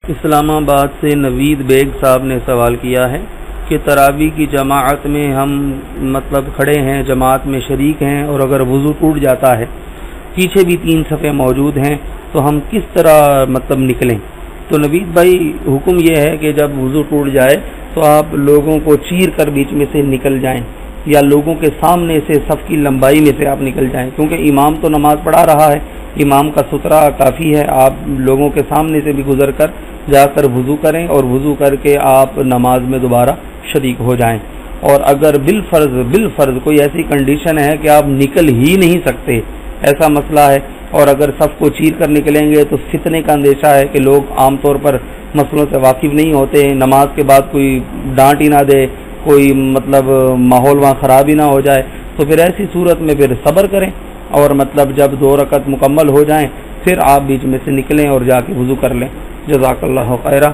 اسلام آباد سے نوید بیگ صاحب نے سوال کیا ہے کہ تراویح کی جماعت میں ہم کھڑے ہیں، جماعت میں شریک ہیں، اور اگر وضو ٹوٹ جاتا ہے، پیچھے بھی 3 صفیں موجود ہیں، تو ہم کس طرح نکلیں؟ تو نوید بھائی، حکم یہ ہے کہ جب وضو ٹوٹ جائے تو آپ لوگوں کو چیر کر بیچ میں سے نکل جائیں، یا لوگوں کے سامنے سے صف کی لمبائی میں سے آپ نکل جائیں، کیونکہ امام تو نماز پڑھا رہا ہے، امام کا سترہ کافی ہے۔ آپ لوگوں کے سامنے سے بھی گزر کر جا کر وضو کریں، اور وضو کر کے آپ نماز میں دوبارہ شریک ہو جائیں۔ اور اگر بالفرض کوئی ایسی کنڈیشن ہے کہ آپ نکل ہی نہیں سکتے، ایسا مسئلہ ہے، اور اگر صف کو چیر کر نکلیں گے تو فتنے کا اندیشہ ہے کہ لوگ عام طور پر مسئلوں سے واقف نہیں ہوتے، نماز کے بعد کوئی ڈانٹ ہی نہ دے، کوئی ماحول وہاں خراب ہی نہ ہو جائے، تو پھر ایسی صورت میں پھر صبر کریں، اور جب 2 رکعت مکمل ہو جائیں پھر آپ بیچ میں سے نکلیں اور جا کے وضو کر لیں۔ جزاک اللہ خیرہ۔